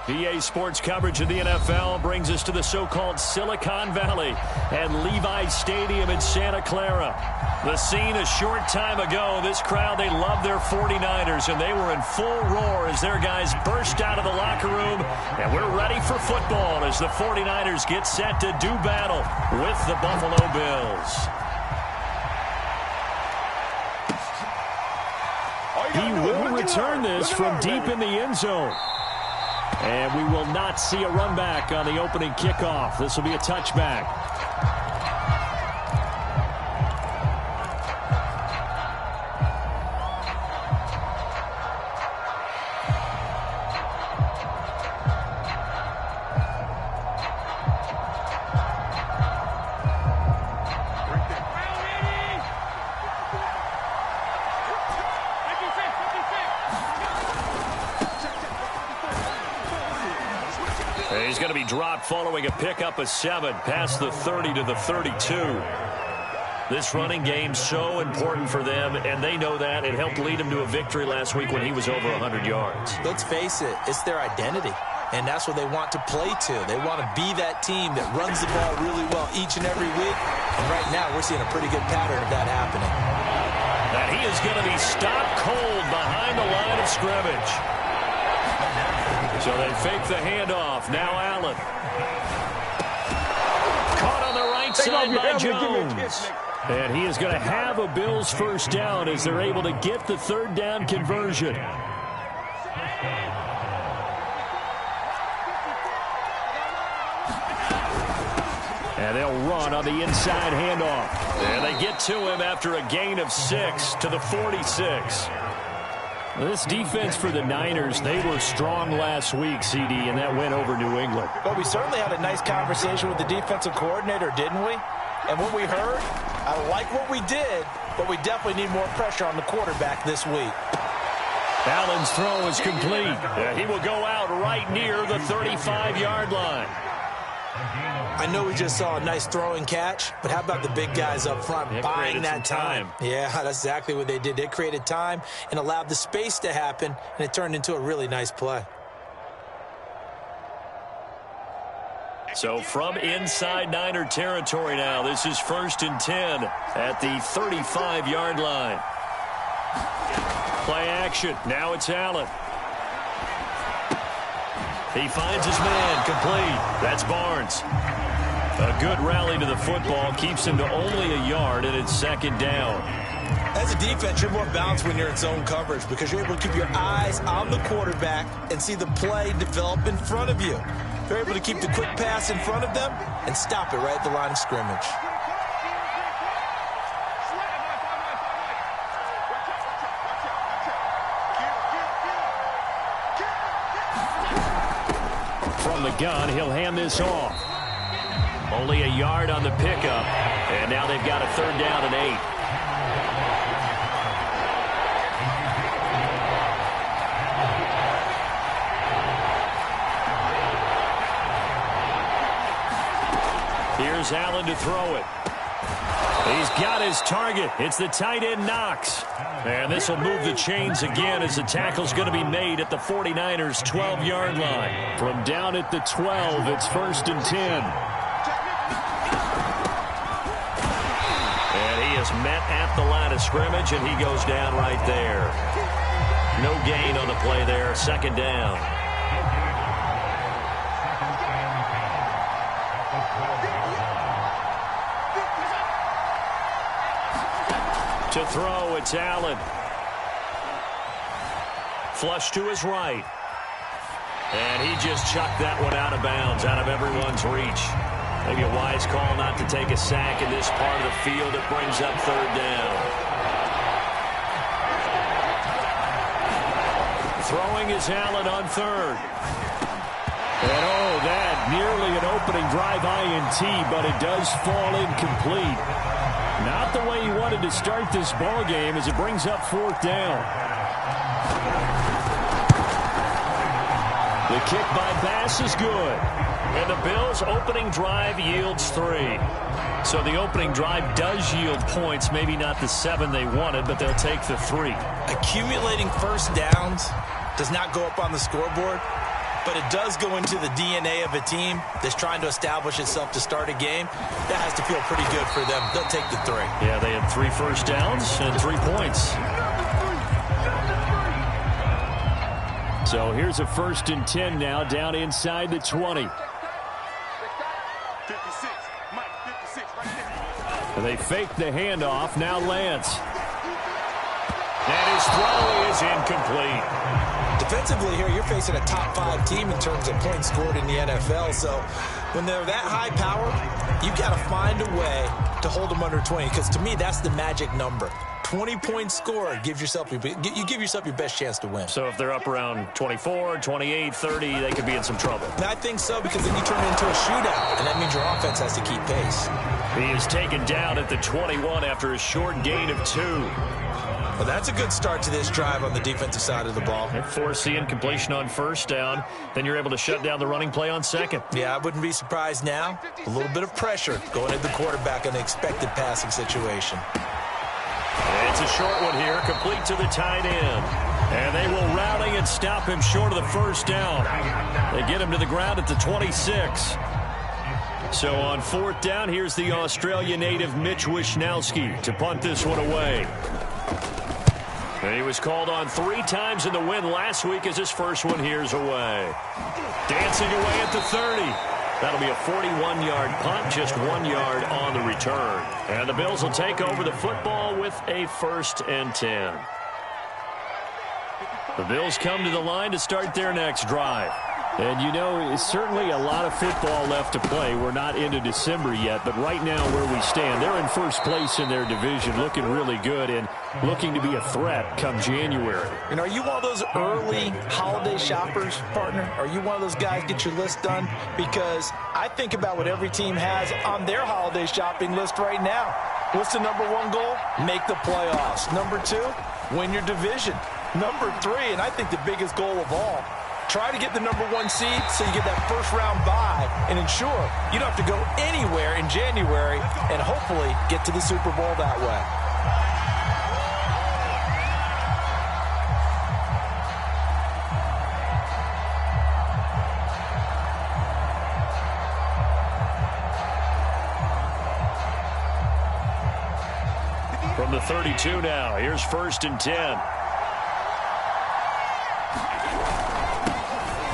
EA Sports coverage of the NFL brings us to the so-called Silicon Valley and Levi's Stadium in Santa Clara. The scene a short time ago. This crowd, they love their 49ers, and they were in full roar as their guys burst out of the locker room. And we're ready for football as the 49ers get set to do battle with the Buffalo Bills. He will return this from deep in the end zone. And we will not see a run back on the opening kickoff. This will be a touchback. He's going to be dropped following a pickup of 7 past the 30 to the 32. This running game so important for them, and they know that. It helped lead him to a victory last week when he was over 100 yards. Let's face it, it's their identity, and that's what they want to play to. They want to be that team that runs the ball really well each and every week, and right now we're seeing a pretty good pattern of that happening. And he is going to be stopped cold behind the line of scrimmage. So they fake the handoff. Now Allen. Caught on the right side by Jones. And he is going to have a Bills first down as they're able to get the third down conversion. And they'll run on the inside handoff. And they get to him after a gain of 6 to the 46. This defense for the Niners, they were strong last week, CD, and that went over New England. But we certainly had a nice conversation with the defensive coordinator, didn't we? And what we heard, I like what we did, but we definitely need more pressure on the quarterback this week. Allen's throw is complete. He will go out right near the 35-yard line. I know we just saw a nice throwing catch, but how about the big guys up front buying that time? Yeah, that's exactly what they did. They created time and allowed the space to happen, and it turned into a really nice play. So from inside Niner territory now, this is 1st and 10 at the 35-yard line. Play action. Now it's Allen. He finds his man, complete. That's Barnes. A good rally to the football keeps him to only a yard, and it's 2nd down. As a defense, you're more balanced when you're in zone coverage because you're able to keep your eyes on the quarterback and see the play develop in front of you. You're able to keep the quick pass in front of them and stop it right at the line of scrimmage. From the gun, he'll hand this off. Only a yard on the pickup, and now they've got a 3rd down and 8. Here's Allen to throw it. He's got his target. It's the tight end Knox. And this will move the chains again as the tackle's going to be made at the 49ers' 12-yard line. From down at the 12, it's 1st and 10. Met at the line of scrimmage, and he goes down right there. No gain on the play there. 2nd down. To throw, it's Allen. Flush to his right. And he just chucked that one out of bounds, out of everyone's reach. Maybe a wise call not to take a sack in this part of the field. It brings up 3rd down. Throwing is Allen on 3rd. And that nearly an opening drive INT, but it does fall incomplete. Not the way he wanted to start this ball game as it brings up 4th down. The kick by Bass is good. And the Bills' opening drive yields 3. So the opening drive does yield points, maybe not the 7 they wanted, but they'll take the 3. Accumulating first downs does not go up on the scoreboard, but it does go into the DNA of a team that's trying to establish itself to start a game. That has to feel pretty good for them. They'll take the 3. Yeah, they had 3 first downs and 3 points. So here's a 1st and 10 now, down inside the 20. And they fake the handoff. Now Lance. And his throw is incomplete. Defensively here, you're facing a top 5 team in terms of points scored in the NFL. So when they're that high power, you've got to find a way to hold them under 20. Because to me, that's the magic number. 20 points scored gives yourself you give yourself your best chance to win. So if they're up around 24, 28, 30, they could be in some trouble. And I think so, because then you turn it into a shootout, and that means your offense has to keep pace. He is taken down at the 21 after a short gain of 2. Well, that's a good start to this drive on the defensive side of the ball. And force the incompletion on 1st down. Then you're able to shut down the running play on 2nd. Yeah, I wouldn't be surprised now. A little bit of pressure going at the quarterback in an expected passing situation. It's a short one here, complete to the tight end. And they will rally and stop him short of the 1st down. They get him to the ground at the 26. So on 4th down, here's the Australia native Mitch Wishnowsky to punt this one away. And he was called on 3 times in the win last week as his first one here's away. Dancing away at the 30. That'll be a 41-yard punt, just 1 yard on the return. And the Bills will take over the football with a 1st and 10. The Bills come to the line to start their next drive. And, you know, it's certainly a lot of football left to play. We're not into December yet, but right now where we stand, they're in 1st place in their division, looking really good and looking to be a threat come January. And are you one of those early holiday shoppers, partner? Are you one of those guys get your list done? Because I think about what every team has on their holiday shopping list right now. What's the number 1 goal? Make the playoffs. Number 2, win your division. Number 3, and I think the biggest goal of all, try to get the number 1 seed so you get that 1st round bye and ensure you don't have to go anywhere in January and hopefully get to the Super Bowl that way. From the 32 now, here's 1st and 10.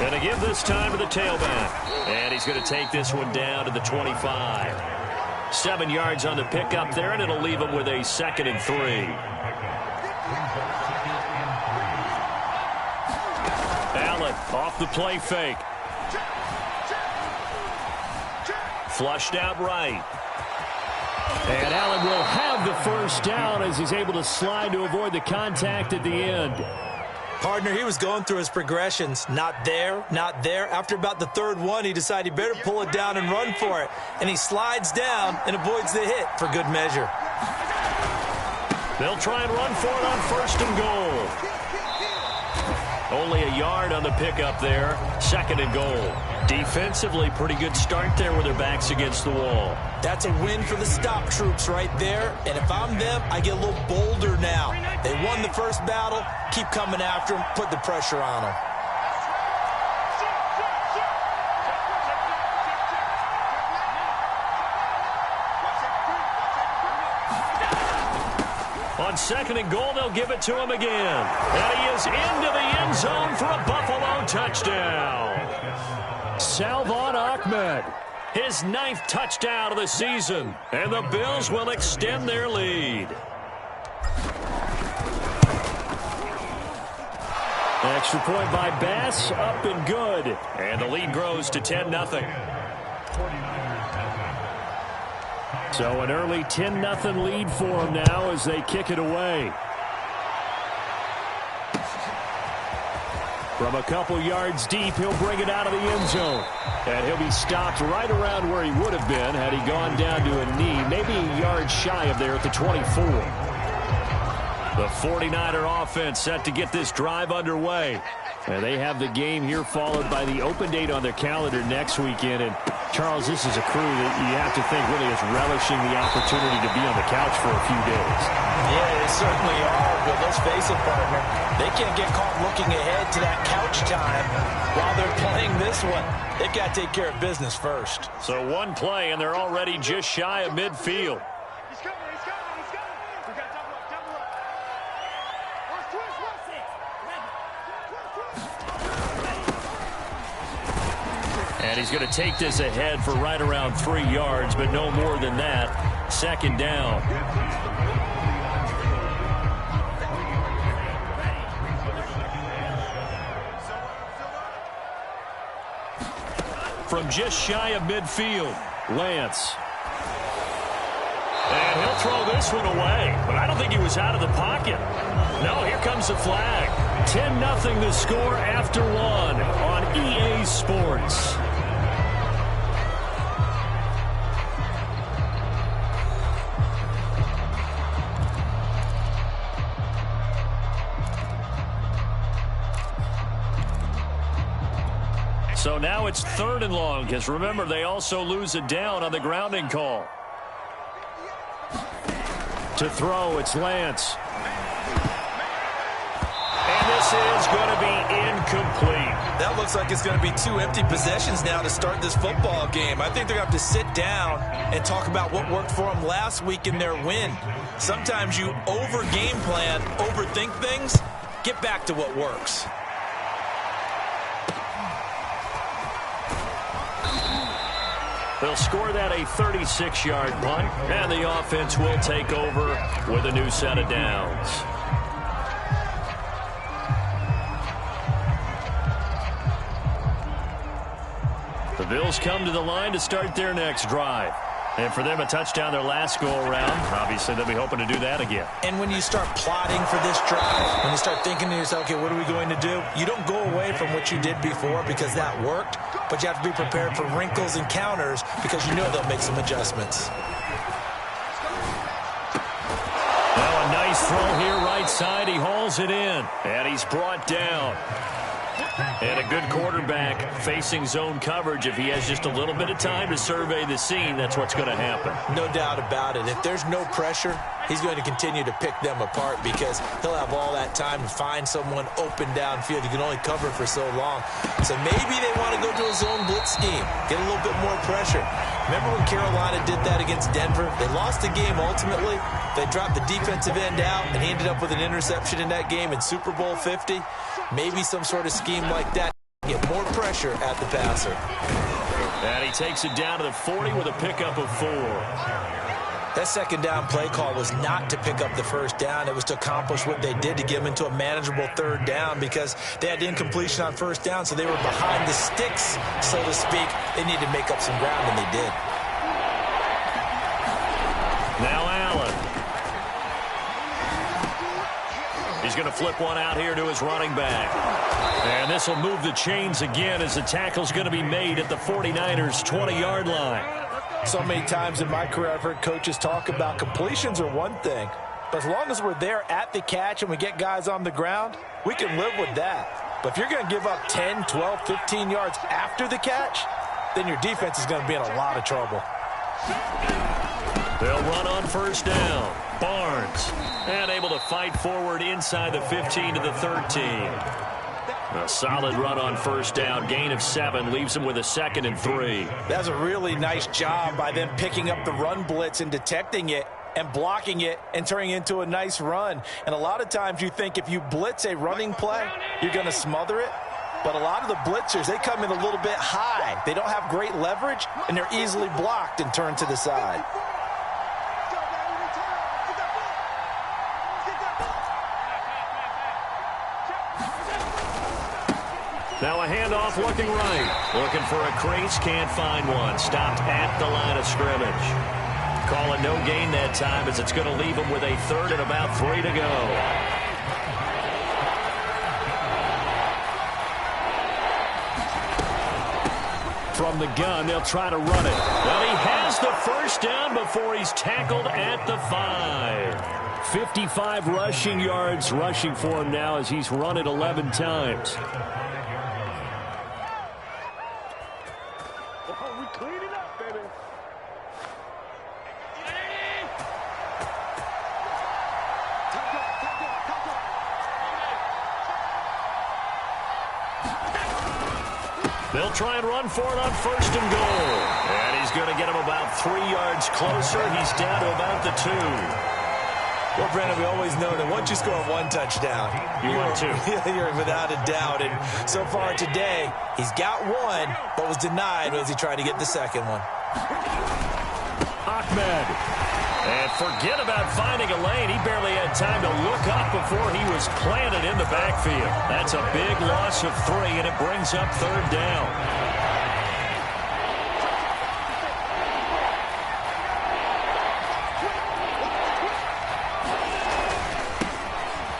And a give this time to the tailback. And he's going to take this one down to the 25. 7 yards on the pickup there, and it'll leave him with a 2nd and 3. Allen off the play fake. Flushed out right. And Allen will have the 1st down as he's able to slide to avoid the contact at the end. Partner, he was going through his progressions. Not there, not there. After about the 3rd one, he decided he better pull it down and run for it. And he slides down and avoids the hit for good measure. They'll try and run for it on 1st and goal. Only a yard on the pickup there. 2nd and goal. Defensively, pretty good start there with their backs against the wall. That's a win for the stop troops right there. And if I'm them, I get a little bolder now. They won the 1st battle. Keep coming after them. Put the pressure on them. On 2nd and goal, they'll give it to him again. And he is into the end zone for a Buffalo touchdown. Salvon Ahmed, his 9th touchdown of the season. And the Bills will extend their lead. Extra point by Bass, up and good. And the lead grows to 10-0. So an early 10-0 lead for them now as they kick it away. From a couple yards deep, he'll bring it out of the end zone. And he'll be stopped right around where he would have been had he gone down to a knee, maybe a yard shy of there at the 24. The 49er offense set to get this drive underway. And they have the game here followed by the open date on their calendar next weekend. And Charles, this is a crew that you have to think really is relishing the opportunity to be on the couch for a few days. Yeah, they certainly are, but let's face it, partner. They can't get caught looking ahead to that couch time while they're playing this one. They've got to take care of business first. So one play, and they're already just shy of midfield. He's coming. We got double up. Watch twist, And he's going to take this ahead for right around 3 yards, but no more than that. Second down. From just shy of midfield, Lance. And he'll throw this one away, but I don't think he was out of the pocket. No, here comes the flag. 10-0 the score after one on EA Sports. So now it's 3rd and long, because remember, they also lose a down on the grounding call. To throw, it's Lance. And this is going to be incomplete. That looks like it's going to be 2 empty possessions now to start this football game. I think they're going to have to sit down and talk about what worked for them last week in their win. Sometimes you over-game plan, overthink things, get back to what works. They'll score that a 36-yard punt, and the offense will take over with a new set of downs. The Bills come to the line to start their next drive. And for them, a touchdown their last go-around. Obviously, they'll be hoping to do that again. And when you start plotting for this drive, when you start thinking to yourself, okay, what are we going to do? You don't go away from what you did before because that worked, but you have to be prepared for wrinkles and counters because you know they'll make some adjustments. Now a nice throw here right side. He hauls it in, and he's brought down. And a good quarterback facing zone coverage. If he has just a little bit of time to survey the scene, that's what's going to happen. No doubt about it. If there's no pressure, he's going to continue to pick them apart because he'll have all that time to find someone open downfield. You can only cover for so long. So maybe they want to go to a zone blitz scheme, get a little bit more pressure. Remember when Carolina did that against Denver? They lost the game ultimately. They dropped the defensive end out, and he ended up with an interception in that game in Super Bowl 50. Maybe some sort of scheme like that. Get more pressure at the passer. And he takes it down to the 40 with a pickup of 4. That second down play call was not to pick up the first down. It was to accomplish what they did to get them into a manageable 3rd down because they had incompletion on 1st down, so they were behind the sticks, so to speak. They needed to make up some ground, and they did. Now Allen. He's going to flip one out here to his running back. And this will move the chains again as the tackle's going to be made at the 49ers' 20-yard line. So many times in my career I've heard coaches talk about completions are one thing, but as long as we're there at the catch and we get guys on the ground, we can live with that. But if you're going to give up 10, 12, 15 yards after the catch, then your defense is going to be in a lot of trouble. They'll run on 1st down. Barnes, and able to fight forward inside the 15 to the 13. A solid run on 1st down. Gain of 7 leaves him with a 2nd and 3. That's a really nice job by them picking up the run blitz and detecting it and blocking it and turning it into a nice run. And a lot of times you think if you blitz a running play, you're going to smother it. But a lot of the blitzers, they come in a little bit high. They don't have great leverage, and they're easily blocked and turned to the side. Now a handoff looking right. Looking for a crease, can't find one. Stopped at the line of scrimmage. Call it no gain that time as it's going to leave him with a 3rd and about 3 to go. From the gun, they'll try to run it. Well, he has the 1st down before he's tackled at the 5. 55 rushing yards rushing for him now as he's run it 11 times. We clean it They'll try and run for it on 1st and goal. And he's going to get him about 3 yards closer. He's down to about the 2. Well, Brandon, we always know that once you score 1 touchdown, you're without a doubt. And so far today, he's got 1, but was denied as he tried to get the second one. Ahmed. And forget about finding a lane. He barely had time to look up before he was planted in the backfield. That's a big loss of 3, and it brings up 3rd down.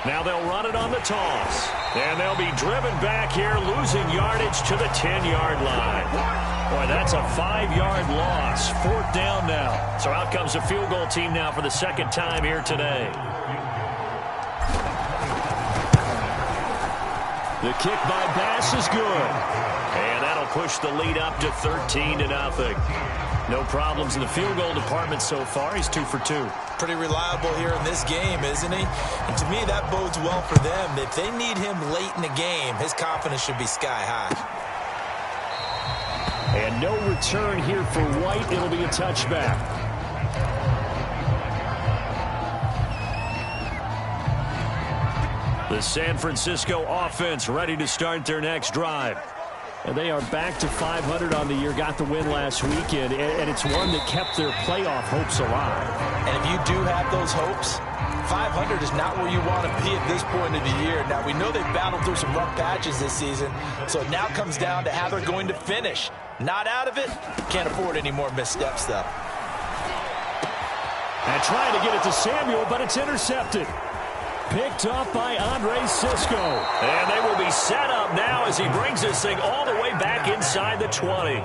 Now they'll run it on the toss. And they'll be driven back here, losing yardage to the 10-yard line. Boy, that's a 5-yard loss. 4th down now. So out comes the field goal team now for the 2nd time here today. The kick by Bass is good. And that'll push the lead up to 13-0. No problems in the field goal department so far. He's 2 for 2. Pretty reliable here in this game, isn't he? And to me, that bodes well for them. If they need him late in the game, his confidence should be sky high. And no return here for White. It'll be a touchback. The San Francisco offense ready to start their next drive. And they are back to 500 on the year, got the win last weekend, and it's one that kept their playoff hopes alive. And if you do have those hopes, 500 is not where you want to be at this point of the year. Now, we know they've battled through some rough patches this season, so it now comes down to how they're going to finish. Not out of it, can't afford any more missteps, though. And trying to get it to Samuel, but it's intercepted. Picked up by Andre Sisco. And they will be set up now as he brings this thing all the way back inside the 20.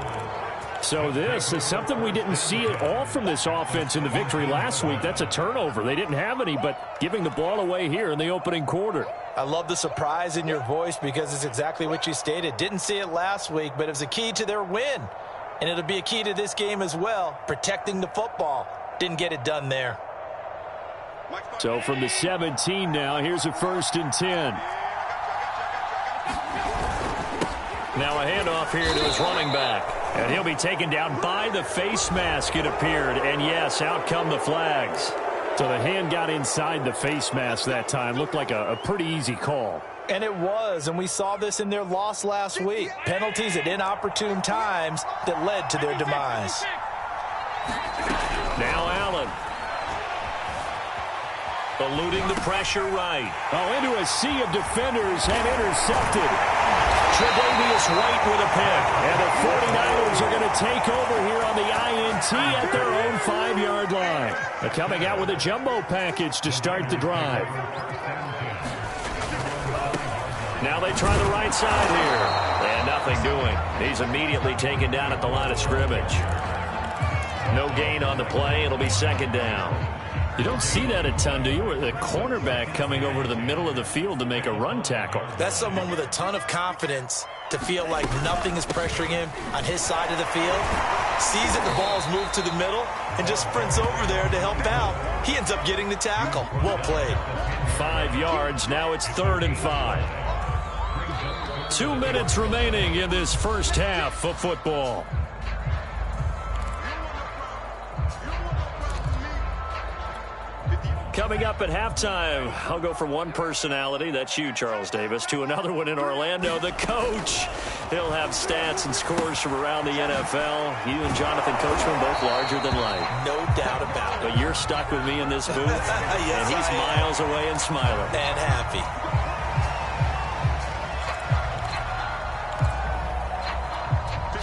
So this is something we didn't see at all from this offense in the victory last week. That's a turnover. They didn't have any, but giving the ball away here in the opening quarter. I love the surprise in your voice because it's exactly what you stated. Didn't see it last week, but it was a key to their win. And it'll be a key to this game as well, protecting the football. Didn't get it done there. So from the 17 now, here's a 1st and 10. Now a handoff here to his running back. And he'll be taken down by the face mask, it appeared. And yes, out come the flags. So the hand got inside the face mask that time. Looked like a pretty easy call. And it was, and we saw this in their loss last week. Penalties at inopportune times that led to their demise. Now Allen. Eluding the pressure right. Oh, into a sea of defenders and intercepted. Tre'Davious White with a pick. And the 49ers are going to take over here on the INT at their own 5-yard line. They're coming out with a jumbo package to start the drive. Now they try the right side here. And nothing doing. He's immediately taken down at the line of scrimmage. No gain on the play. It'll be 2nd down. You don't see that a ton, do you? The cornerback coming over to the middle of the field to make a run tackle. That's someone with a ton of confidence to feel like nothing is pressuring him on his side of the field. Sees that the ball's moved to the middle and just sprints over there to help out. He ends up getting the tackle. Well played. 5 yards. Now it's 3rd and 5. 2 minutes remaining in this first half of football. Coming up at halftime, I'll go from one personality, that's you, Charles Davis, to another one in Orlando, the coach. He'll have stats and scores from around the NFL. You and Jonathan Coachman both larger than life. No doubt about it. But you're stuck with me in this booth, yes, and he's miles away and smiling. And happy.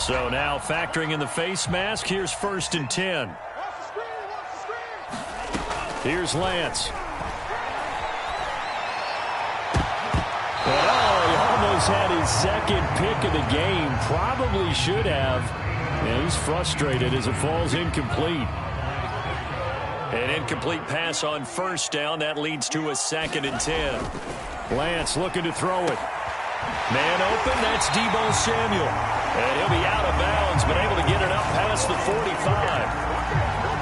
So now factoring in the face mask, here's 1st and 10. Here's Lance. Oh, he almost had his 2nd pick of the game. Probably should have. And he's frustrated as it falls incomplete. An incomplete pass on 1st down. That leads to a 2nd and 10. Lance looking to throw it. Man open, that's Deebo Samuel. And he'll be out of bounds, but able to get it up past the 45.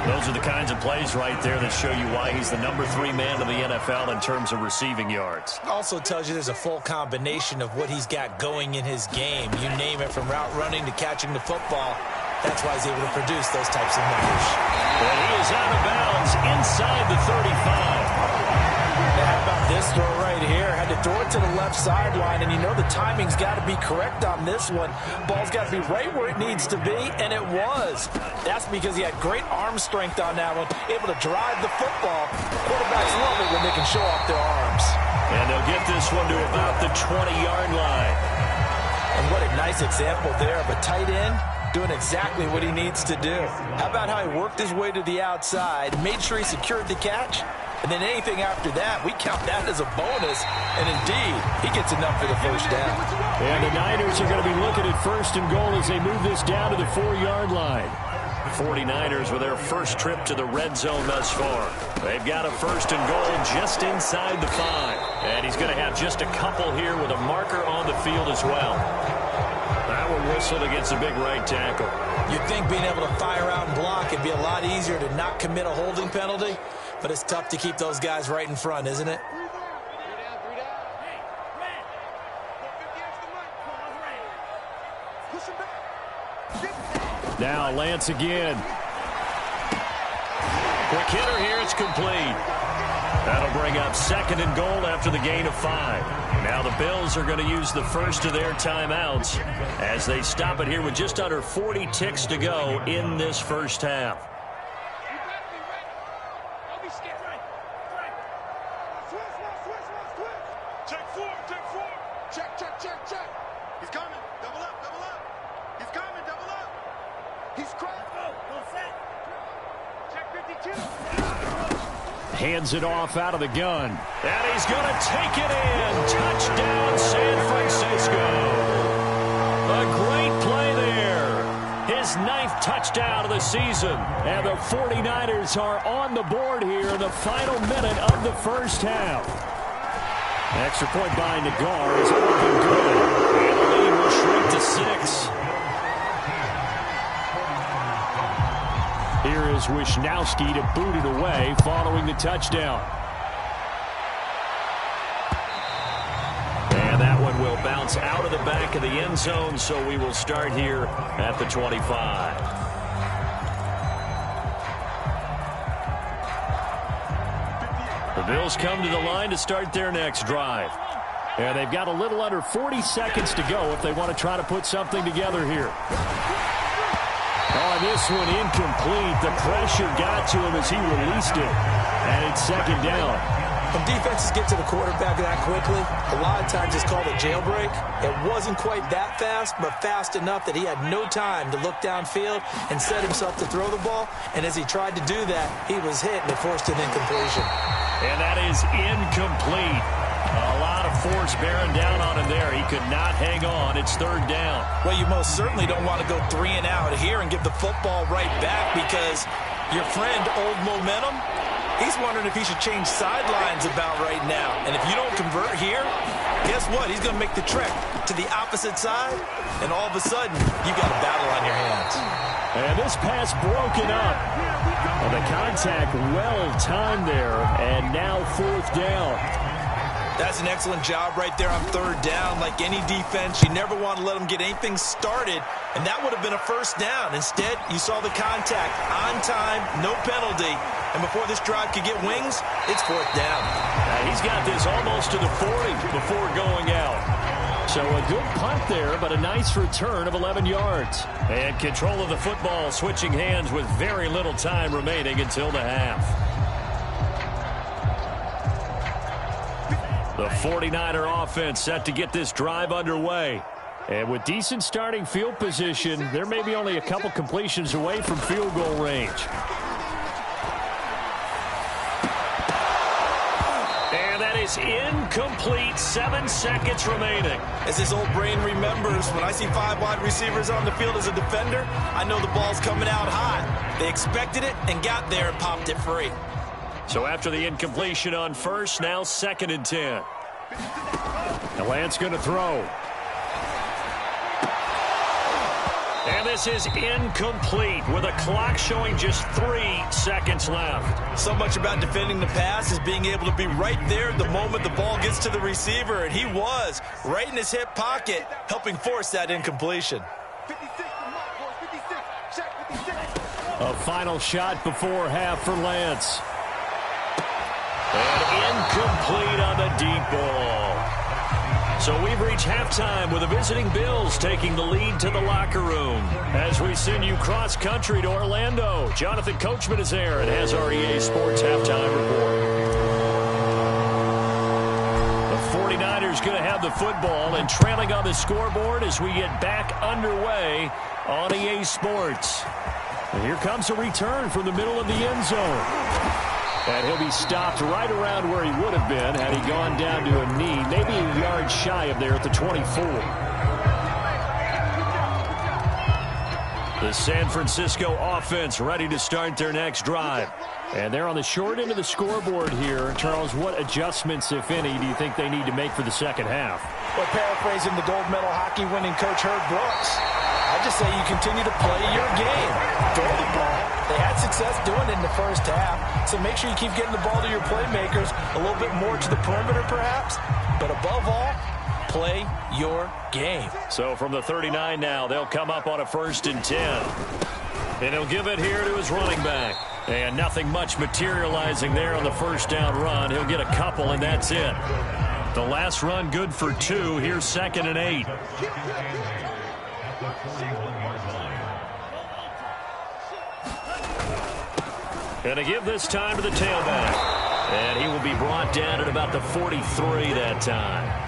Those are the kinds of plays right there that show you why he's the #3 man in the NFL in terms of receiving yards. Also tells you there's a full combination of what he's got going in his game. You name it, from route running to catching the football. That's why he's able to produce those types of numbers. And he is out of bounds inside the 35. Now, how about this throw right here? Had to throw it to the left sideline, and you know the timing's got to be correct on this one. Ball's got to be right where it needs to be, and it was. That's because he had great arm strength on that one, able to drive the football. Quarterbacks love it when they can show off their arms. And they'll get this one to about the 20-yard line. And what a nice example there of a tight end doing exactly what he needs to do. How about how he worked his way to the outside, made sure he secured the catch, and then anything after that, we count that as a bonus. And indeed, he gets enough for the first down. And the Niners are going to be looking at 1st and goal as they move this down to the 4-yard line. 49ers with their first trip to the red zone thus far. They've got a 1st and goal just inside the 5. And he's going to have just a couple here with a marker on the field as well. That one whistled against a big right tackle. You'd think being able to fire out and block would be a lot easier to not commit a holding penalty, but it's tough to keep those guys right in front, isn't it? Now Lance again. Quick hitter here, it's complete. That'll bring up 2nd and goal after the gain of 5. Now the Bills are going to use the first of their timeouts as they stop it here with just under 40 ticks to go in this first half. Check. He's coming. Double up. He's coming. Double up. He's cracked. Check 52. Hands it off out of the gun. And he's going to take it in. Touchdown, San Francisco. A great play there. His 9th touchdown of the season. And the 49ers are on the board here in the final minute of the first half. Extra point by Nagar is looking good. And the lead will shrink to 6. Here is Wisnowski to boot it away following the touchdown. And that one will bounce out of the back of the end zone, so we will start here at the 25. The Bills come to the line to start their next drive. And they've got a little under 40 seconds to go if they want to try to put something together here. Oh, this one incomplete. The pressure got to him as he released it. And it's 2nd down. When defenses get to the quarterback that quickly, a lot of times it's called a jailbreak. It wasn't quite that fast, but fast enough that he had no time to look downfield and set himself to throw the ball. And as he tried to do that, he was hit and it forced an incompletion. And that is incomplete. A lot of force bearing down on him there. He could not hang on. It's 3rd down. Well, you most certainly don't want to go 3 and out here and give the football right back, because your friend, Old Momentum, he's wondering if he should change sidelines about right now. And if you don't convert here, guess what? He's going to make the trek to the opposite side, and all of a sudden, you've got a battle on your hands. And this pass broken up. And the contact well timed there, and now 4th down. That's an excellent job right there on 3rd down. Like any defense, you never want to let them get anything started, and that would have been a 1st down. Instead, you saw the contact on time, no penalty, and before this drive could get wings, it's 4th down. He's got this almost to the 40 before going out. So a good punt there, but a nice return of 11 yards. And control of the football, switching hands with very little time remaining until the half. The 49er offense set to get this drive underway. And with decent starting field position, there may be only a couple completions away from field goal range. And that is incomplete. 7 seconds remaining. As his old brain remembers, when I see 5 wide receivers on the field as a defender, I know the ball's coming out hot. They expected it and got there and popped it free. So after the incompletion on 1st, now 2nd and 10. And Lance going to throw. And this is incomplete with a clock showing just 3 seconds left. So much about defending the pass is being able to be right there the moment the ball gets to the receiver, and he was right in his hip pocket, helping force that incompletion. 56, boys, 56. Check 56. A final shot before half for Lance. And incomplete on the deep ball. So we've reached halftime with the visiting Bills taking the lead to the locker room. As we send you cross-country to Orlando, Jonathan Coachman is there and has our EA Sports halftime report. The 49ers going to have the football and trailing on the scoreboard as we get back underway on EA Sports. And here comes a return from the middle of the end zone. And he'll be stopped right around where he would have been had he gone down to a knee, maybe a yard shy of there at the 24. The San Francisco offense ready to start their next drive. And they're on the short end of the scoreboard here. Charles, what adjustments, if any, do you think they need to make for the second half? Well, paraphrasing the gold medal hockey winning coach Herb Brooks, I just say you continue to play your game. Throw the ball. They had success doing it in the first half, so make sure you keep getting the ball to your playmakers, a little bit more to the perimeter perhaps, but above all, play your game. So from the 39 now, they'll come up on a 1st and 10. And he'll give it here to his running back. And nothing much materializing there on the first down run. He'll get a couple, and that's it. The last run good for 2. Here's 2nd and 8. And to give this time to the tailback. And he will be brought down at about the 43 that time.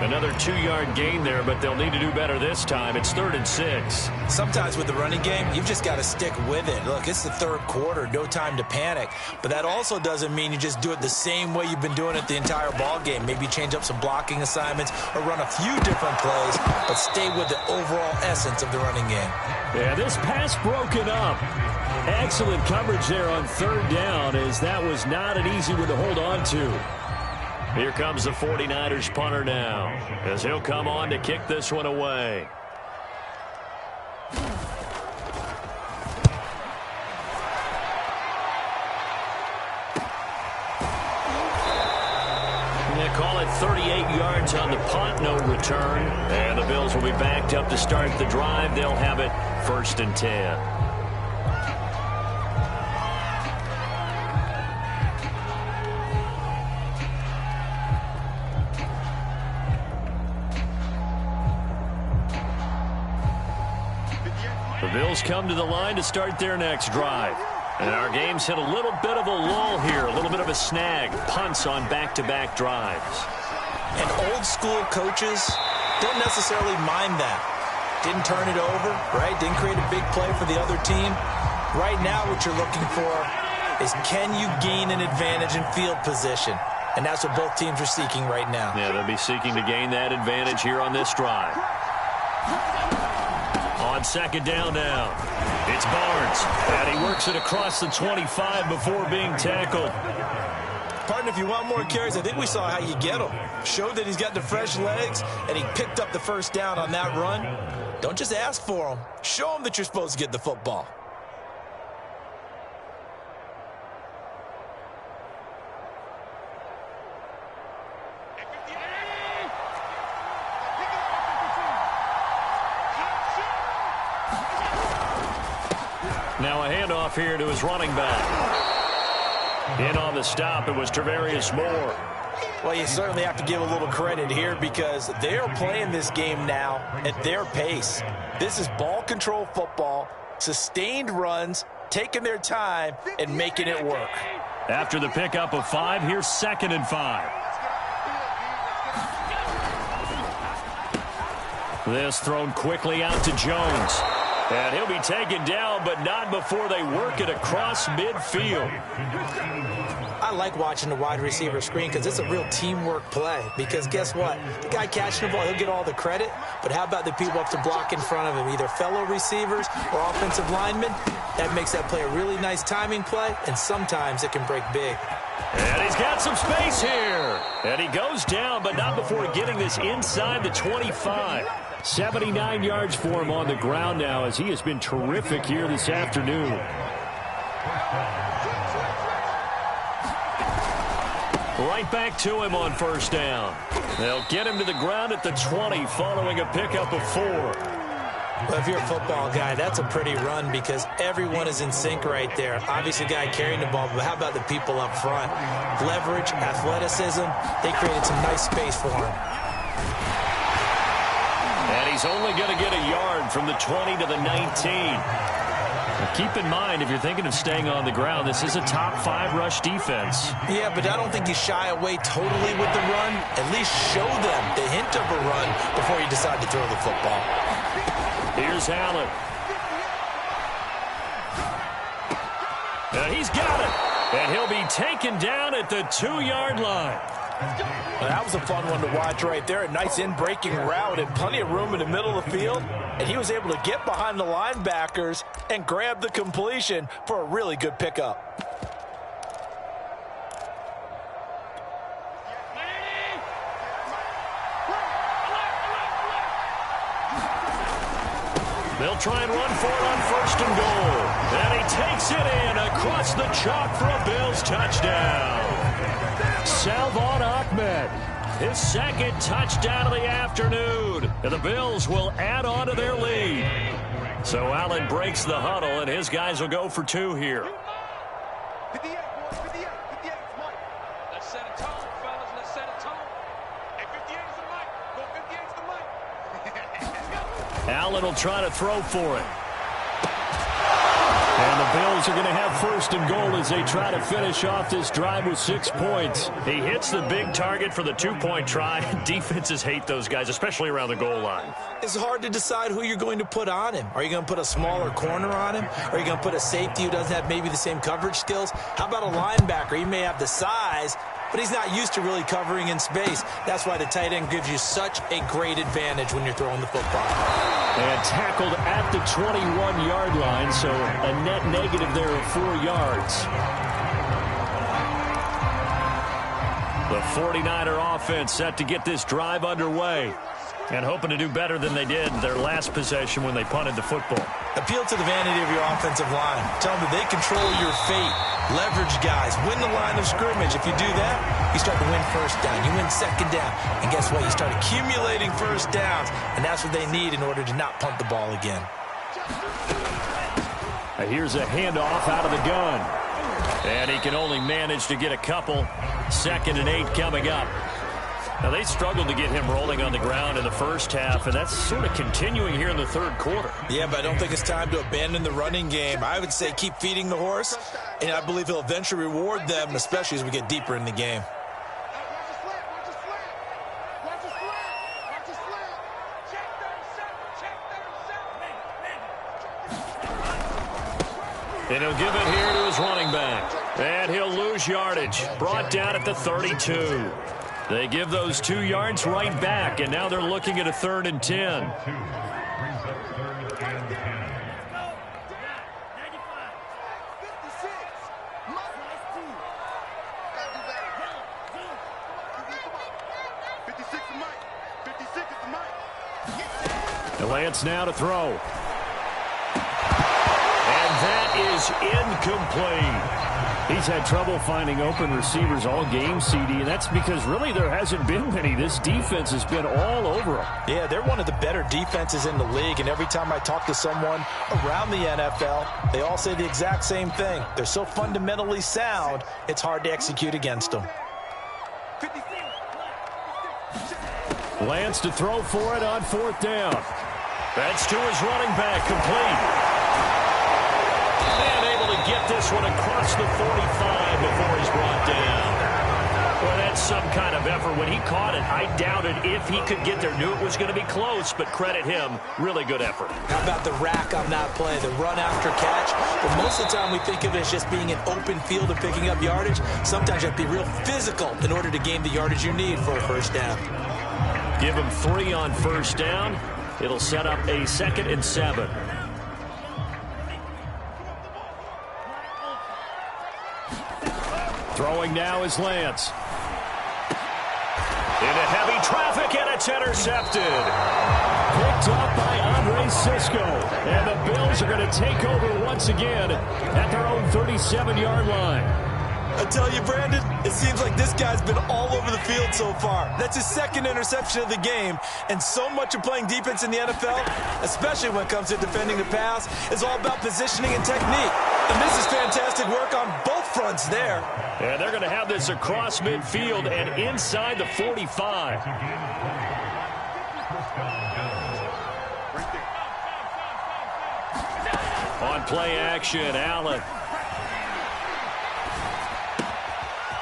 Another 2-yard gain there, but they'll need to do better this time. It's 3rd and 6. Sometimes with the running game, you've just got to stick with it. Look, it's the third quarter, no time to panic. But that also doesn't mean you just do it the same way you've been doing it the entire ball game. Maybe change up some blocking assignments or run a few different plays, but stay with the overall essence of the running game. Yeah, this pass broken up. Excellent coverage there on 3rd down, as that was not an easy one to hold on to. Here comes the 49ers punter now, as he'll come on to kick this one away. They call it 38 yards on the punt, no return. And the Bills will be backed up to start the drive. They'll have it 1st and 10. The Bills come to the line to start their next drive. And our game's hit a little bit of a lull here, a little bit of a snag. Punts on back-to-back drives. And old-school coaches don't necessarily mind that. Didn't turn it over, right? Didn't create a big play for the other team. Right now what you're looking for is, can you gain an advantage in field position? And that's what both teams are seeking right now. Yeah, they'll be seeking to gain that advantage here on this drive. On 2nd down now, it's Barnes, and he works it across the 25 before being tackled. Partner, if you want more carries, I think we saw how you get him. Showed that he's got the fresh legs, and he picked up the first down on that run. Don't just ask for him. Show him that you're supposed to get the football. Now a handoff here to his running back. In on the stop, it was Travarius Moore. Well, you certainly have to give a little credit here because they're playing this game now at their pace. This is ball control football, sustained runs, taking their time, and making it work. After the pickup of 5, here's 2nd and 5. This thrown quickly out to Jones. And he'll be taken down, but not before they work it across midfield. I like watching the wide receiver screen because it's a real teamwork play. Because guess what? The guy catching the ball, he'll get all the credit. But how about the people up to block in front of him, either fellow receivers or offensive linemen? That makes that play a really nice timing play, and sometimes it can break big. And he's got some space here. And he goes down, but not before getting this inside the 25. 79 yards for him on the ground now, as he has been terrific here this afternoon. Right back to him on first down. They'll get him to the ground at the 20 following a pickup of 4. Well, if you're a football guy, that's a pretty run because everyone is in sync right there. Obviously, the guy carrying the ball, but how about the people up front? Leverage, athleticism, they created some nice space for him. And he's only going to get a yard from the 20 to the 19. Now, keep in mind, if you're thinking of staying on the ground, this is a top 5 rush defense. Yeah, but I don't think you shy away totally with the run. At least show them the hint of a run before you decide to throw the football. Here's Allen. He's got it. And he'll be taken down at the 2-yard line. Well, that was a fun one to watch right there. A nice in-breaking route and plenty of room in the middle of the field. And he was able to get behind the linebackers and grab the completion for a really good pickup. They'll try and run for it on first and goal. And he takes it in across the chalk for a Bills touchdown. Salvon Ahmed, his second touchdown of the afternoon. And the Bills will add on to their lead. So Allen breaks the huddle, and his guys will go for 2 here. 58, boys, 58, 58 is Mike. Let's set a tone, fellas. Let's set a tone. Hey, 58 is the mic. Go 58 is the mic. Let's go. Allen will try to throw for it. And the Bills are going to have first and goal as they try to finish off this drive with 6 points. He hits the big target for the 2-point try. Defenses hate those guys, especially around the goal line. It's hard to decide who you're going to put on him. Are you going to put a smaller corner on him? Are you going to put a safety who doesn't have maybe the same coverage skills? How about a linebacker? He may have the size, but he's not used to really covering in space. That's why the tight end gives you such a great advantage when you're throwing the football. And tackled at the 21-yard line, so a net negative there of 4 yards. The 49er offense set to get this drive underway and hoping to do better than they did their last possession when they punted the football. Appeal to the vanity of your offensive line. Tell them that they control your fate. Leverage guys. Win the line of scrimmage. If you do that, you start to win first down. You win second down. And guess what? You start accumulating first downs. And that's what they need in order to not punt the ball again. Here's a handoff out of the gun. And he can only manage to get a couple. 2nd and 8 coming up. Now, they struggled to get him rolling on the ground in the first half, and that's sort of continuing here in the third quarter. Yeah, but I don't think it's time to abandon the running game. I would say keep feeding the horse, and I believe he'll eventually reward them, especially as we get deeper in the game. And he'll give it here to his running back. And he'll lose yardage. Brought down at the 32. They give those 2 yards right back, and now they're looking at a 3rd and 10. Lance now to throw. And that is incomplete. He's had trouble finding open receivers all game, CD, and that's because really there hasn't been many. This defense has been all over him. Yeah, they're one of the better defenses in the league, and every time I talk to someone around the NFL, they all say the exact same thing. They're so fundamentally sound, it's hard to execute against them. Lance to throw for it on 4th down. That's to his running back, complete. And able to get this one across the 45 before he's brought down. Well, that's some kind of effort. When he caught it, I doubted if he could get there. Knew it was going to be close, but credit him. Really good effort. How about the rack on that play, the run after catch? But most of the time we think of it as just being an open field and picking up yardage. Sometimes you have to be real physical in order to gain the yardage you need for a first down. Give him 3 on first down. It'll set up a 2nd and 7. Throwing now is Lance. Into heavy traffic, and it's intercepted. picked up by Andre Cisco. And the Bills are going to take over once again at their own 37-yard line. I tell you, Brandon, it seems like this guy's been all over the field so far. That's his second interception of the game, and so much of playing defense in the NFL, especially when it comes to defending the pass, is all about positioning and technique. And this is fantastic work on both fronts there. And they're going to have this across midfield and inside the 45. On play action, Allen.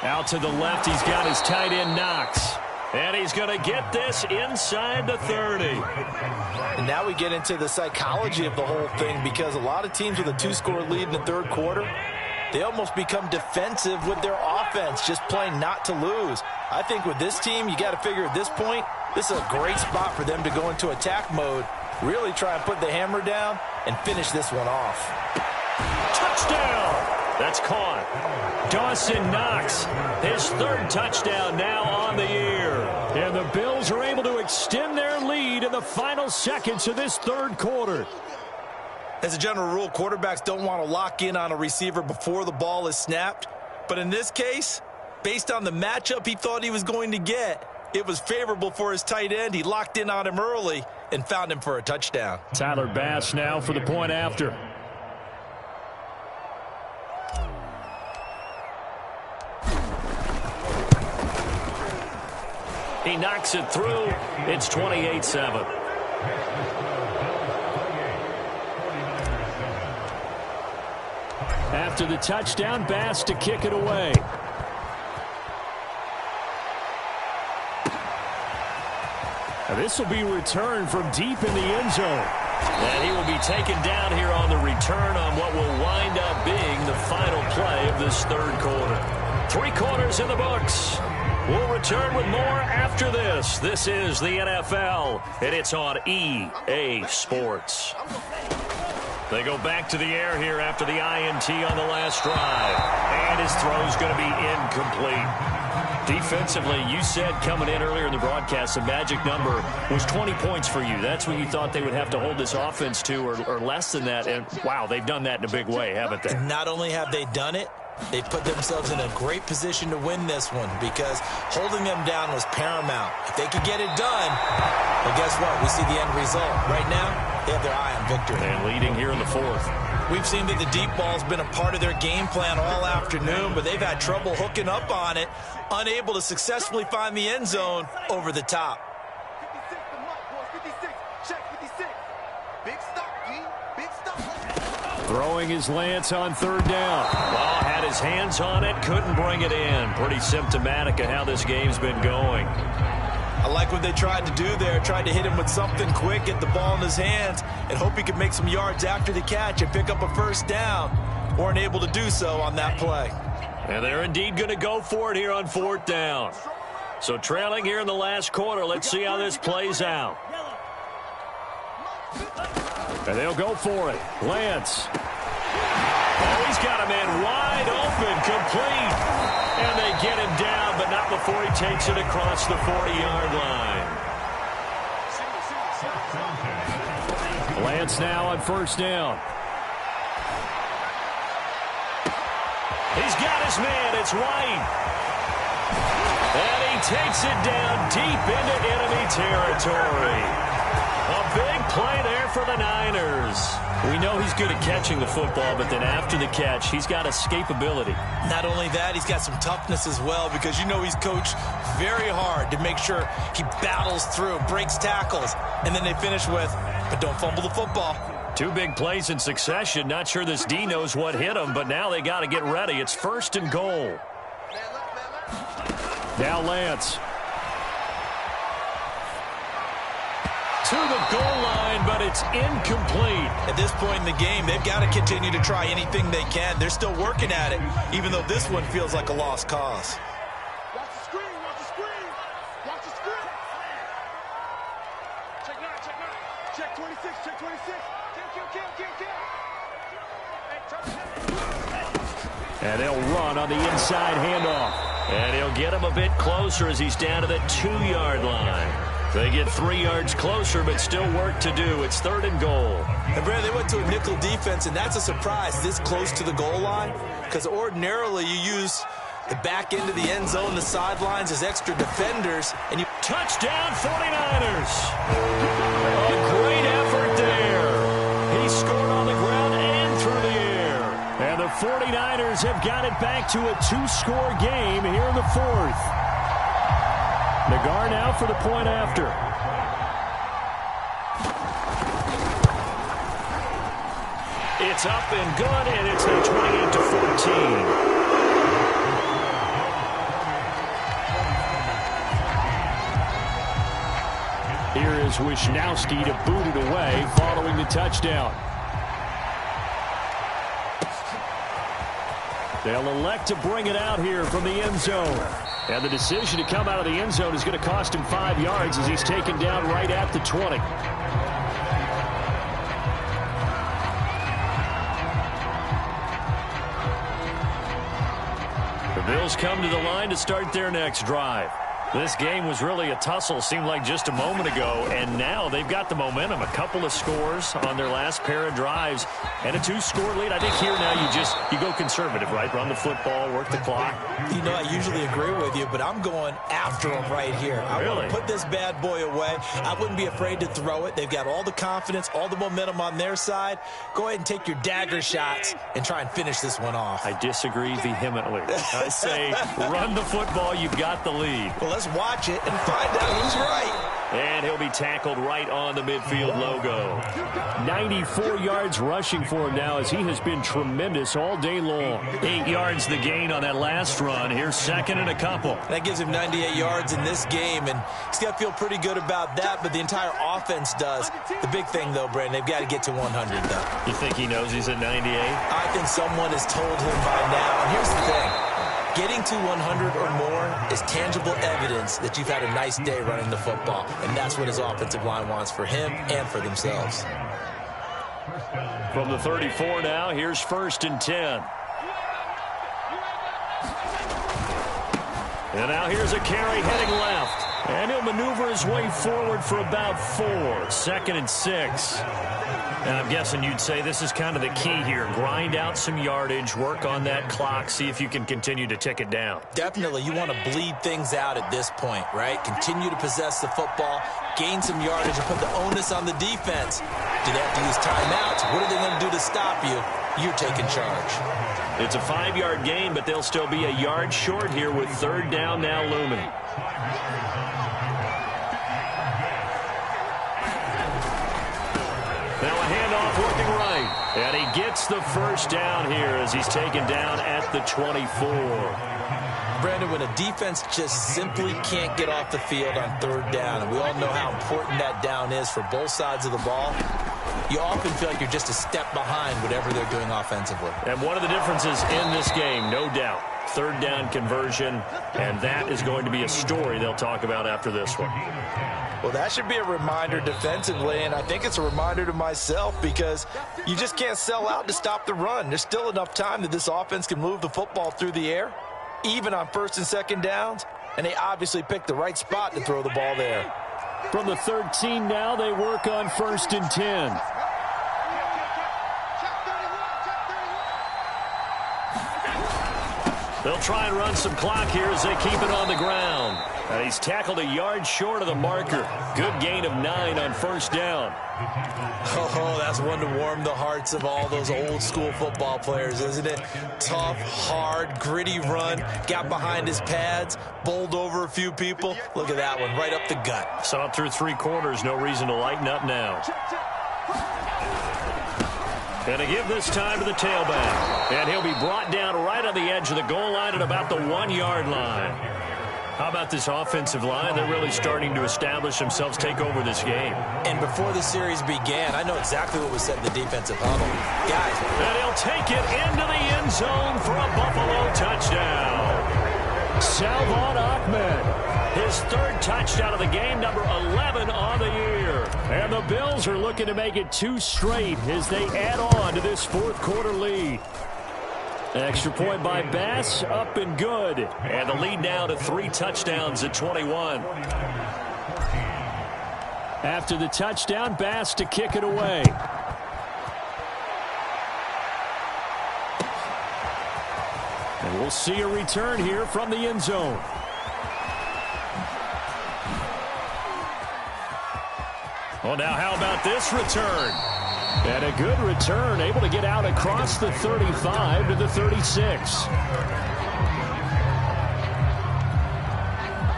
Out to the left, he's got his tight end Knox. And he's going to get this inside the 30. And now we get into the psychology of the whole thing, because a lot of teams with a 2-score lead in the third quarter, they almost become defensive with their offense, just playing not to lose. I think with this team, you got to figure at this point, this is a great spot for them to go into attack mode, really try and put the hammer down and finish this one off. Touchdown! That's caught. Dawson Knox, his third touchdown now on the year. And the Bills are able to extend their lead in the final seconds of this third quarter. As a general rule, quarterbacks don't want to lock in on a receiver before the ball is snapped. But in this case, based on the matchup he thought he was going to get, it was favorable for his tight end. He locked in on him early and found him for a touchdown. Tyler Bass now for the point after. He knocks it through. It's 28-7. After the touchdown, Bass to kick it away. Now this will be returned from deep in the end zone. And he will be taken down here on the return on what will wind up being the final play of this third quarter. 3 quarters in the books. We'll return with more after this. This is the NFL, and it's on EA Sports. They go back to the air here after the INT on the last drive. And his throw's going to be incomplete. Defensively, you said coming in earlier in the broadcast, the magic number was 20 points for you. That's what you thought they would have to hold this offense to, or less than that. And, wow, they've done that in a big way, haven't they? Not only have they done it, they put themselves in a great position to win this one, because holding them down was paramount. If they could get it done, well, guess what? We see the end result. Right now, they have their eye on victory. And leading here in the fourth. We've seen that the deep ball's been a part of their game plan all afternoon, but they've had trouble hooking up on it, unable to successfully find the end zone over the top. 56, the mark, boys. 56. Check 56. Big stop, D. Big stop. Throwing his Lance on third down. Well, had his hands on it, couldn't bring it in. Pretty symptomatic of how this game's been going. I like what they tried to do there. Tried to hit him with something quick, get the ball in his hands, and hope he could make some yards after the catch and pick up a first down. Weren't able to do so on that play. And they're indeed going to go for it here on fourth down. So trailing here in the last quarter. Let's see how this plays out. And they'll go for it. Lance. Oh, he's got a man wide open, complete. And they get him down, but not before he takes it across the 40-yard line. Lance now on first down. He's got his man. It's White. And he takes it down deep into enemy territory. A big play there for the Niners. We know he's good at catching the football, but then after the catch, he's got escapability. Not only that, he's got some toughness as well, because you know he's coached very hard to make sure he battles through, breaks tackles, and then they finish with, but don't fumble the football. 2 big plays in succession. Not sure this D knows what hit him, but now they got to get ready. It's first and goal. Now Lance. To the goal line, but it's incomplete. At this point in the game, they've got to continue to try anything they can. They're still working at it, even though this one feels like a lost cause. Watch the screen, watch the screen. Watch the screen. Check 9, check 9. Check 26, check 26. Kill. And they'll run on the inside handoff. And he'll get him a bit closer as he's down to the 2-yard line. They get 3 yards closer, but still work to do. It's 3rd and goal. And, Brad, they went to a nickel defense, and that's a surprise this close to the goal line, because ordinarily you use the back end of the end zone, the sidelines as extra defenders, and you... Touchdown, 49ers! A great effort there. He scored on the ground and through the air. And the 49ers have got it back to a 2-score game here in the 4th. Nagar now for the point after. It's up and good, and it's now 28-14. Here is Wisnowski to boot it away following the touchdown. They'll elect to bring it out here from the end zone. And the decision to come out of the end zone is going to cost him 5 yards as he's taken down right at the 20. The Bills come to the line to start their next drive. This game was really a tussle, seemed like just a moment ago, and now they've got the momentum. A couple of scores on their last pair of drives and a 2-score lead. I think here now you go conservative, right? Run the football, work the clock. You know, I usually agree with you, but I'm going after them right here. I want to put this bad boy away. I wouldn't be afraid to throw it. They've got all the confidence, all the momentum on their side. Go ahead and take your dagger shots and try and finish this one off. I disagree vehemently. I say run the football. You've got the lead. Well, let's watch it and find out who's right. And he'll be tackled right on the midfield logo. 94 yards rushing for him now as he has been tremendous all day long. 8 yards the gain on that last run. Here's 2nd and a couple. That gives him 98 yards in this game, and he's got to feel pretty good about that, but the entire offense does. The big thing, though, Brandon, they've got to get to 100, though. You think he knows he's at 98? I think someone has told him by now. And here's the thing. Getting to 100 or more is tangible evidence that you've had a nice day running the football. And that's what his offensive line wants for him and for themselves. From the 34 now, here's 1st and 10. And now here's a carry heading left. And he'll maneuver his way forward for about 4. 2nd and 6. And I'm guessing you'd say this is kind of the key here. Grind out some yardage, work on that clock, see if you can continue to tick it down. Definitely. You want to bleed things out at this point, right? Continue to possess the football, gain some yardage, and put the onus on the defense. Do they have to use timeouts? What are they going to do to stop you? You're taking charge. It's a 5-yard gain, but they'll still be a yard short here with 3rd down now looming. Now a handoff working right. And he gets the 1st down here as he's taken down at the 24. Brandon, when a defense just simply can't get off the field on 3rd down, and we all know how important that down is for both sides of the ball, you often feel like you're just a step behind whatever they're doing offensively. And one of the differences in this game, no doubt, 3rd down conversion, and that is going to be a story they'll talk about after this one. Well, that should be a reminder defensively, and I think it's a reminder to myself because you just can't sell out to stop the run. There's still enough time that this offense can move the football through the air, even on 1st and 2nd downs, and they obviously picked the right spot to throw the ball there. From the 13 now, they work on 1st and 10. They'll try and run some clock here as they keep it on the ground. And he's tackled a yard short of the marker. Good gain of 9 on 1st down. Oh, that's one to warm the hearts of all those old school football players, isn't it? Tough, hard, gritty run. Got behind his pads, bowled over a few people. Look at that one, right up the gut. Saw it through 3 quarters. No reason to lighten up now. And to give this time to the tailback. And he'll be brought down right on the edge of the goal line at about the 1-yard line. How about this offensive line? They're really starting to establish themselves, take over this game. And before the series began, I know exactly what was said in the defensive huddle. Guys. And he'll take it into the end zone for a Buffalo touchdown. Salvon Ahmed, his 3rd touchdown of the game, number 11 on the year. And the Bills are looking to make it 2 straight as they add on to this 4th quarter lead. Extra point by Bass, up and good. And the lead now to 3 touchdowns at 21. After the touchdown, Bass to kick it away. And we'll see a return here from the end zone. Well, now how about this return? And a good return, able to get out across the 35 to the 36.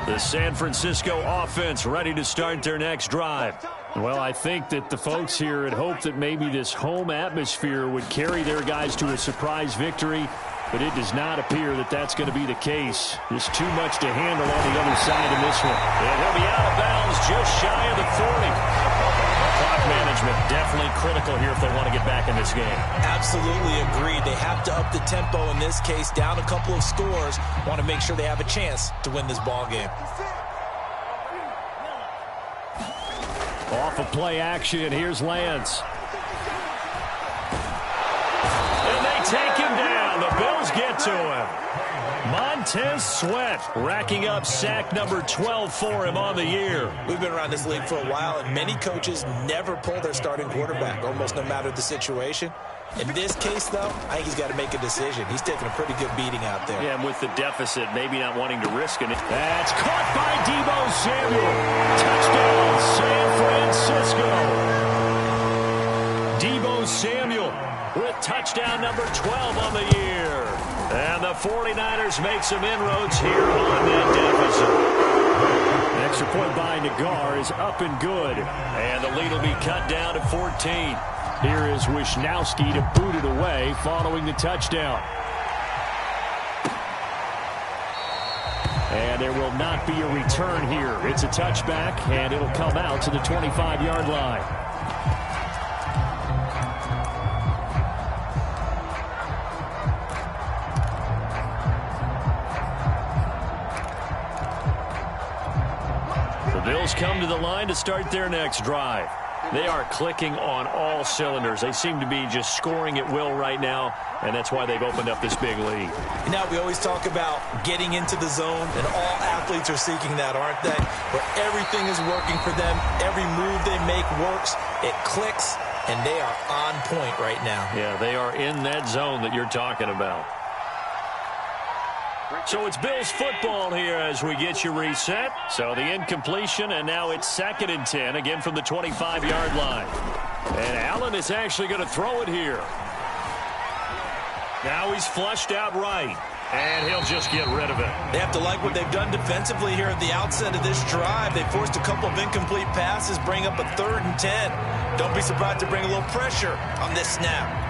The San Francisco offense ready to start their next drive. Well, I think that the folks here had hoped that maybe this home atmosphere would carry their guys to a surprise victory, but it does not appear that that's going to be the case. There's too much to handle on the other side in this one. And he'll be out of bounds just shy of the 40. Clock management definitely critical here if they want to get back in this game. Absolutely agreed. They have to up the tempo in this case, down a couple of scores. Want to make sure they have a chance to win this ball game. Off of play action, here's Lance. And they take him down. The Bills get to him. Montez Sweat racking up sack number 12 for him on the year. We've been around this league for a while, and many coaches never pull their starting quarterback, almost no matter the situation. In this case, though, I think he's got to make a decision. He's taking a pretty good beating out there. Yeah, and with the deficit, maybe not wanting to risk it. That's caught by Deebo Samuel. Touchdown, San Francisco. Deebo Samuel with touchdown number 12 on the year. And the 49ers make some inroads here on that deficit. Extra point by Nagar is up and good. And the lead will be cut down to 14. Here is Wisnowski to boot it away following the touchdown. And there will not be a return here. It's a touchback, and it'll come out to the 25-yard line. The Bills come to the line to start their next drive. They are clicking on all cylinders. They seem to be just scoring at will right now, and that's why they've opened up this big lead. You know, we always talk about getting into the zone, and all athletes are seeking that, aren't they? Where everything is working for them, every move they make works, it clicks, and they are on point right now. Yeah, they are in that zone that you're talking about. So it's Bills football here as we get you reset. So the incompletion, and now it's 2nd and 10, again from the 25-yard line. And Allen is actually going to throw it here. Now he's flushed out right, and he'll just get rid of it. They have to like what they've done defensively here at the outset of this drive. They forced a couple of incomplete passes, bring up a 3rd and 10. Don't be surprised to bring a little pressure on this snap.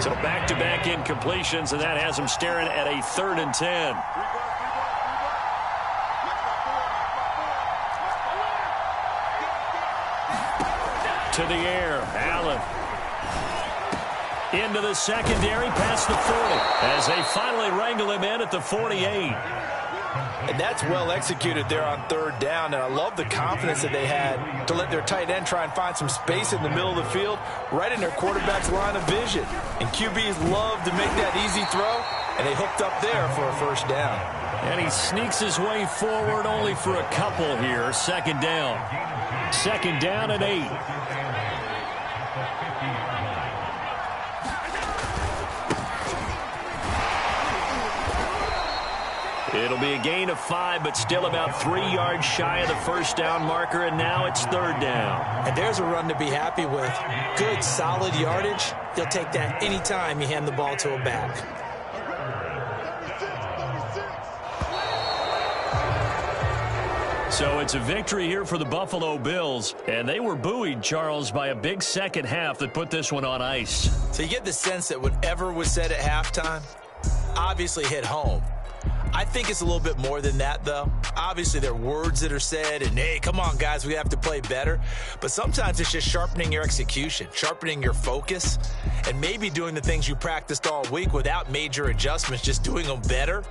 So back-to-back incompletions, and that has them staring at a 3rd and 10. To the air, Allen. Into the secondary, past the 40, as they finally wrangle him in at the 48. And that's well executed there on 3rd down, and I love the confidence that they had to let their tight end try and find some space in the middle of the field, right in their quarterback's line of vision. And QBs love to make that easy throw, and they hooked up there for a 1st down. And he sneaks his way forward only for a couple here. 2nd down. 2nd down and 8. It'll be a gain of 5, but still about 3 yards shy of the 1st down marker, and now it's 3rd down. And there's a run to be happy with. Good, solid yardage. You'll take that anytime you hand the ball to a back. So it's a victory here for the Buffalo Bills, and they were buoyed, Charles, by a big second half that put this one on ice. So you get the sense that whatever was said at halftime obviously hit home. I think it's a little bit more than that, though. Obviously, there are words that are said, and, hey, come on, guys, we have to play better. But sometimes it's just sharpening your execution, sharpening your focus, and maybe doing the things you practiced all week without major adjustments, just doing them better.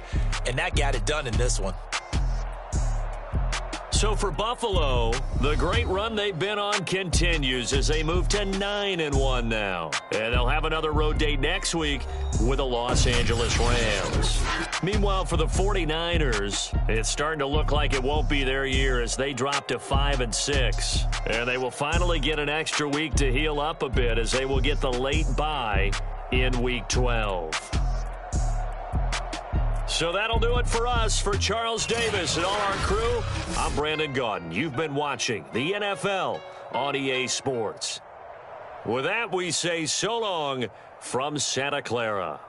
And that got it done in this one. So for Buffalo, the great run they've been on continues as they move to 9-1 now. And they'll have another road date next week with the Los Angeles Rams. Meanwhile, for the 49ers, it's starting to look like it won't be their year as they drop to 5-6. And they will finally get an extra week to heal up a bit as they will get the late bye in Week 12. So that'll do it for us. For Charles Davis and all our crew, I'm Brandon Gaudin. You've been watching the NFL on EA Sports. With that, we say so long from Santa Clara.